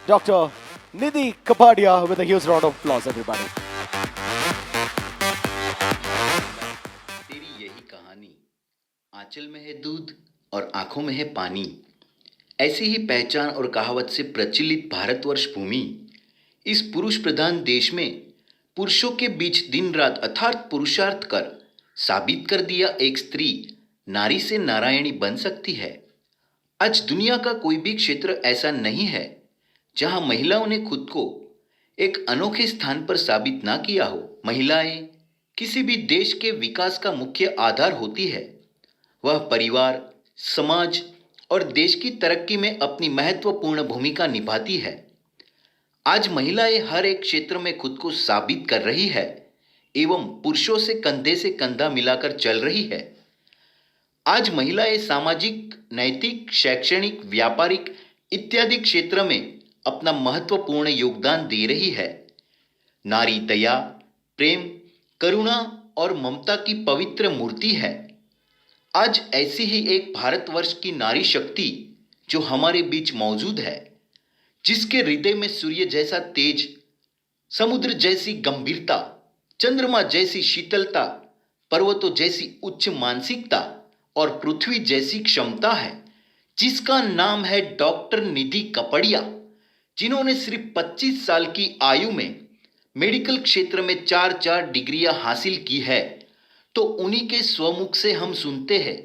Dr. Nidhi Kapadia with a huge round of applause, everybody. तेरी यही कहानी, आंचल में है दूध और आंखों में है पानी। ऐसी ही पहचान और कहावत से प्रचलित भारतवर्ष भूमि इस पुरुष प्रधान देश में पुरुषों के बीच दिन रात अथार्थ पुरुषार्थ कर साबित कर दिया एक स्त्री नारी से नारायणी बन सकती है। आज दुनिया का कोई भी क्षेत्र ऐसा नहीं है जहां महिलाओं ने खुद को एक अनोखे स्थान पर साबित ना किया हो। महिलाएं किसी भी देश के विकास का मुख्य आधार होती है। वह परिवार, समाज और देश की तरक्की में अपनी महत्वपूर्ण भूमिका निभाती है। आज महिलाएं हर एक क्षेत्र में खुद को साबित कर रही है एवं पुरुषों से कंधा मिलाकर चल रही है। आज महिलाएं सामाजिक, नैतिक, शैक्षणिक, व्यापारिक इत्यादि क्षेत्र में अपना महत्वपूर्ण योगदान दे रही है। नारी दया, प्रेम, करुणा और ममता की पवित्र मूर्ति है। आज ऐसी ही एक भारतवर्ष की नारी शक्ति जो हमारे बीच मौजूद है, जिसके हृदय में सूर्य जैसा तेज, समुद्र जैसी गंभीरता, चंद्रमा जैसी शीतलता, पर्वतों जैसी उच्च मानसिकता और पृथ्वी जैसी क्षमता है, जिसका नाम है डॉक्टर निधि कपड़िया, जिन्होंने सिर्फ 25 साल की आयु में मेडिकल क्षेत्र में चार चार डिग्रियां हासिल की है। तो उन्हीं के स्वमुख से हम सुनते हैं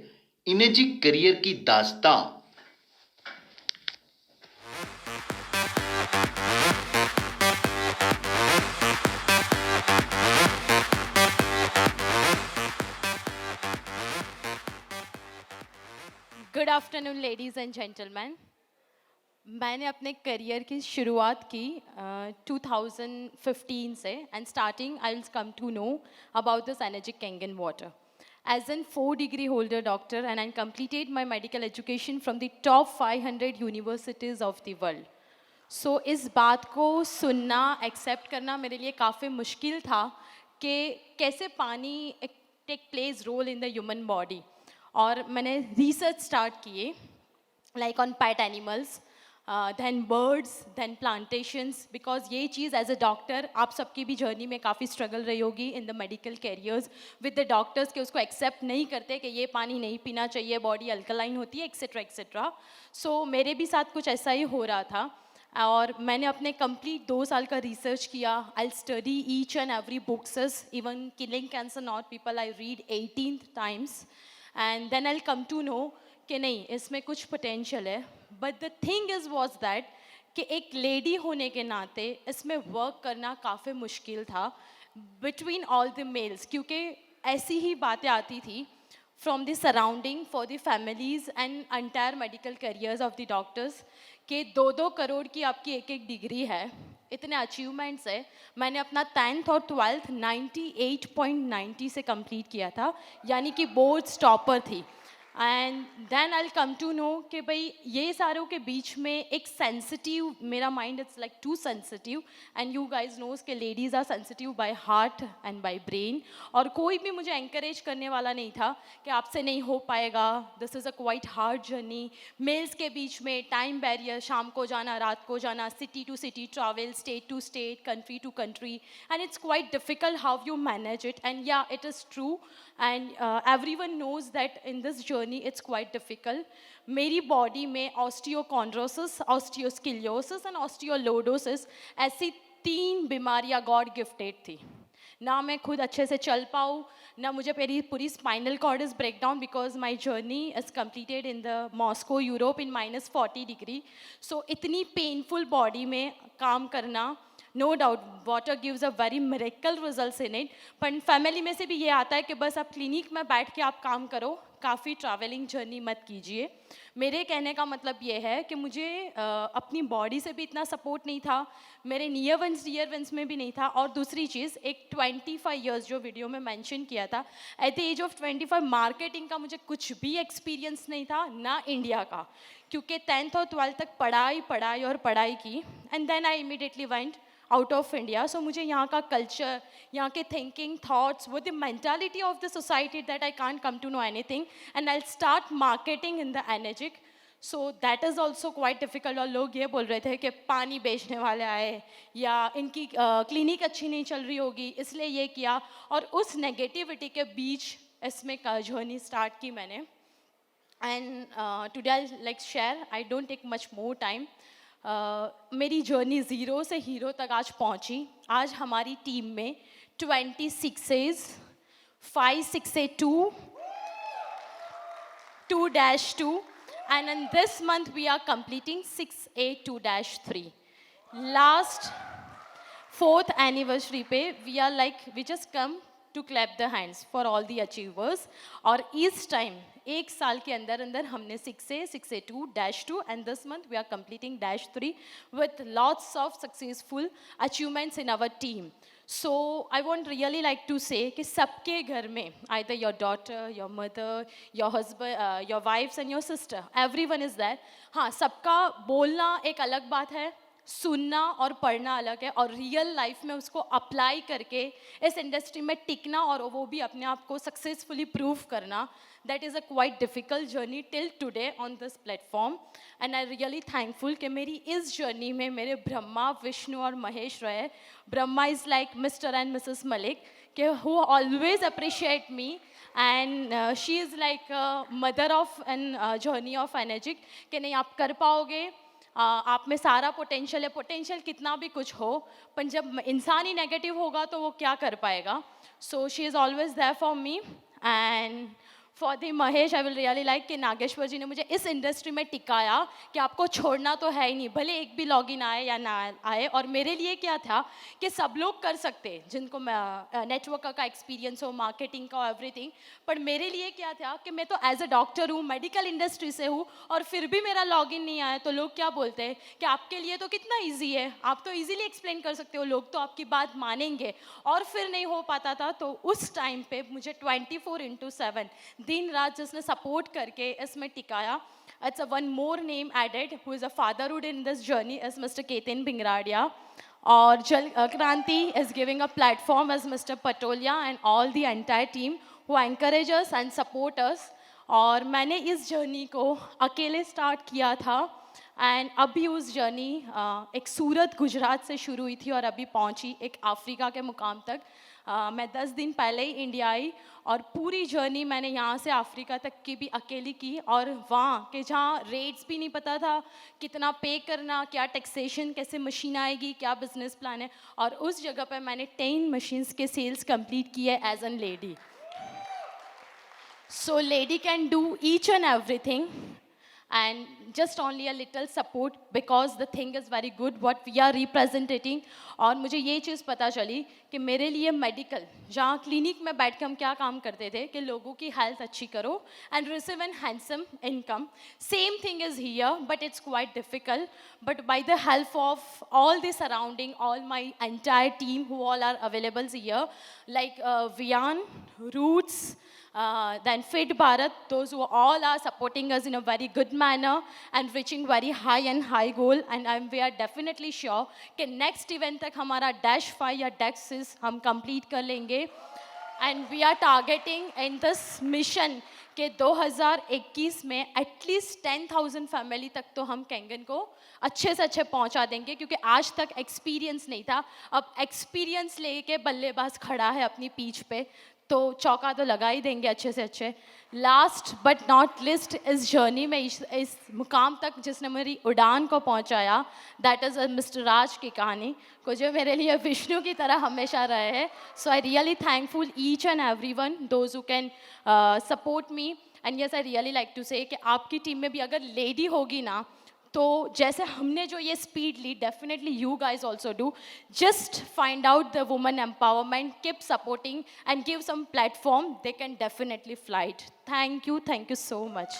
इमेजिंग करियर की दास्तां। Good afternoon ladies and gentleman. मैंने अपने करियर की शुरुआत की 2015 से and starting I will come to know about this Enagic Kangen water as an 4 degree holder doctor and I completed my medical education from the top 500 universities of the world. सो इस बात को सुनना, accept करना मेरे लिए काफ़ी मुश्किल था कि कैसे पानी take place role in the human body. और मैंने रिसर्च स्टार्ट किए like on pet animals, then birds, then plantations, because ये चीज़ एज अ डॉक्टर आप सबकी भी जर्नी में काफ़ी स्ट्रगल रही होगी in the medical carriers with the doctors के उसको एक्सेप्ट नहीं करते कि ये पानी नहीं पीना चाहिए, बॉडी अल्कलाइन होती है, एक्सेट्रा एक्सेट्रा। सो मेरे भी साथ कुछ ऐसा ही हो रहा था और मैंने अपने कंप्लीट 2 साल का रिसर्च किया। I study each and every books, even killing cancer not people I read 18 times and then I come to know कि नहीं, इसमें कुछ पोटेंशियल है। But the thing is was that कि एक लेडी होने के नाते इसमें वर्क करना काफ़ी मुश्किल था बिटवीन ऑल द मेल्स, क्योंकि ऐसी ही बातें आती थी from the surrounding for the families and entire medical careers of the doctors कि 2-2 करोड़ की आपकी एक एक डिग्री है, इतने अचीवमेंट्स है। मैंने अपना 10th और 12th 98.90 से कंप्लीट किया था, यानी कि बोर्ड टॉपर थी। And then I come to know कि भाई ये सारों के बीच में एक सेंसिटिव, मेरा mind it's like too sensitive and you guys knows के ladies are sensitive by heart and by brain. और कोई भी मुझे एंकरेज करने वाला नहीं था कि आपसे नहीं हो पाएगा, this is a quite hard journey. Males के बीच में टाइम बैरियर, शाम को जाना, रात को जाना, city to city travel, state to state, country to country, and it's quite difficult how you manage it. And yeah, it is true, and everyone knows that in this journey it's quite difficult. मेरी body में ऑस्टियोकॉन्ड्रोसिस, ऑस्टियोस्किलियोसिस and ऑस्टियोलोडोसिस ऐसी 3 बीमारियां God gifted थी। ना मैं खुद अच्छे से चल पाऊँ, ना मुझे मेरी पूरी spinal cord is break down because my journey is completed in the Moscow Europe in -40 degree. So इतनी पेनफुल बॉडी में काम करना, no doubt water gives a very miracle results in it, पर फैमिली में से भी ये आता है कि बस आप क्लिनिक में बैठ के आप काम करो, काफ़ी ट्रैवलिंग जर्नी मत कीजिए। मेरे कहने का मतलब ये है कि मुझे अपनी बॉडी से भी इतना सपोर्ट नहीं था, मेरे नियर वंस डियर वंस में भी नहीं था। और दूसरी चीज़, एक 25 ईयर्स जो वीडियो में मेंशन किया था, at the age of 25 marketing का मुझे कुछ भी एक्सपीरियंस नहीं था, ना इंडिया का, क्योंकि 10th और 12th तक पढ़ाई पढ़ाई और पढ़ाई की and then I immediately went out of India. So मुझे यहाँ का कल्चर, यहाँ के थिंकिंग थॉट्स, वो the mentality of the society that I can't come to know anything and I start marketing in the Enagic. So that is also quite difficult. और लोग ये बोल रहे थे कि पानी बेचने वाले आए या इनकी क्लिनिक अच्छी नहीं चल रही होगी इसलिए ये किया, और उस नेगेटिविटी के बीच इसमें जर्नी स्टार्ट की मैंने। And today I like share, I don't take much more time. मेरी जर्नी ज़ीरो से हीरो तक आज पहुंची। आज हमारी टीम में 26 5 6 2 2-2, and in this month we are completing 6A2-3. Last 4th anniversary पे we are like, we just come to clap the hands for all the achievers. और इस time एक साल के अंदर अंदर हमने 6A 6A2-2 and this month we are completing -3 with lots of successful achievements in our team. So I want really like to say कि सबके घर में either your daughter, your mother, your husband, your wives and your sister, everyone is there. हाँ, सबका बोलना एक अलग बात है, सुनना और पढ़ना अलग है, और रियल लाइफ में उसको अप्लाई करके इस इंडस्ट्री में टिकना और वो भी अपने आप को सक्सेसफुली प्रूव करना, that is a quite difficult journey till today on this platform. And I really thankful कि मेरी इस जर्नी में मेरे ब्रह्मा, विष्णु और महेश रहे। Brahma is like mister and missus Malik के who always appreciate me, and she is like mother of an journey of Enagic कि नहीं आप कर पाओगे, आप में सारा पोटेंशियल है, पोटेंशियल कितना भी कुछ हो, पर जब इंसान ही नेगेटिव होगा तो वो क्या कर पाएगा। So she is always there for me. And for the Mahesh, I will really like कि नागेश्वर जी ने मुझे इस इंडस्ट्री में टिकाया कि आपको छोड़ना तो है ही नहीं, भले एक भी लॉगिन आए या ना आए। और मेरे लिए क्या था कि सब लोग कर सकते जिनको नेटवर्क का एक्सपीरियंस हो, मार्केटिंग का, एवरीथिंग, पर मेरे लिए क्या था कि मैं तो एज अ डॉक्टर हूँ, मेडिकल इंडस्ट्री से हूँ, और फिर भी मेरा लॉगिन नहीं आया तो लोग क्या बोलते हैं कि आपके लिए तो कितना ईजी है, आप तो ईजिली एक्सप्लेन कर सकते हो, लोग तो आपकी बात मानेंगे, और फिर नहीं हो पाता था। तो उस टाइम पे मुझे 24/7 दिन रात जिसने सपोर्ट करके इसमें टिकाया, it's a one more name added who is a fatherhood in this journey is mister Ketan Bhingradia, और Jal Kranti is giving a platform as mister Patolia and all the entire team who encourage us and support us. और मैंने इस journey को अकेले start किया था, and अभी उस जर्नी एक सूरत गुजरात से शुरू हुई थी और अभी पहुंची एक अफ्रीका के मुकाम तक। मैं 10 दिन पहले ही इंडिया आई, और पूरी जर्नी मैंने यहाँ से अफ्रीका तक की भी अकेली की, और वहाँ के जहाँ रेट्स भी नहीं पता था, कितना पे करना, क्या टैक्सेशन, कैसे मशीन आएगी, क्या बिजनेस प्लान है, और उस जगह पर मैंने 10 मशीन्स के सेल्स कंप्लीट किए as an lady. So lady can do each and everything, and just only a little support because the thing is very good what we are representing। और मुझे ये चीज़ पता चली कि मेरे लिए मेडिकल, जहाँ क्लिनिक में बैठ के हम क्या काम करते थे कि लोगों की हेल्थ अच्छी करो and receive an handsome income, same thing is here but it's quite difficult. But by the help of all the surrounding, all my entire team who all are available here, like वियान, roots, then Fit Bharat, those who all are supporting us in a very good manner and reaching very high and high goal, and we are definitely sure कि next event तक हमारा -5 या -6 हम complete कर लेंगे। And we are targeting in this mission कि 2021 में at least 10,000 family तक तो हम कैंगन को अच्छे से अच्छे पहुंचा देंगे, क्योंकि आज तक एक्सपीरियंस नहीं था, अब एक्सपीरियंस लेके बल्लेबाज खड़ा है अपनी पीठ पे, तो चौका तो लगा ही देंगे अच्छे से अच्छे। लास्ट बट नॉट लिस्ट, इस जर्नी में इस मुकाम तक जिसने मेरी उड़ान को पहुंचाया, दैट इज़ मिस्टर राज की कहानी को, जो मेरे लिए विष्णु की तरह हमेशा रहे हैं। So I really thankful each and every one those who can support me, and yes I really like to say कि आपकी टीम में भी अगर लेडी होगी ना, तो जैसे हमने जो ये स्पीड ली, definitely you guys also do, just find out the women empowerment, keep supporting and give some platform, they can definitely flight. Thank you so much.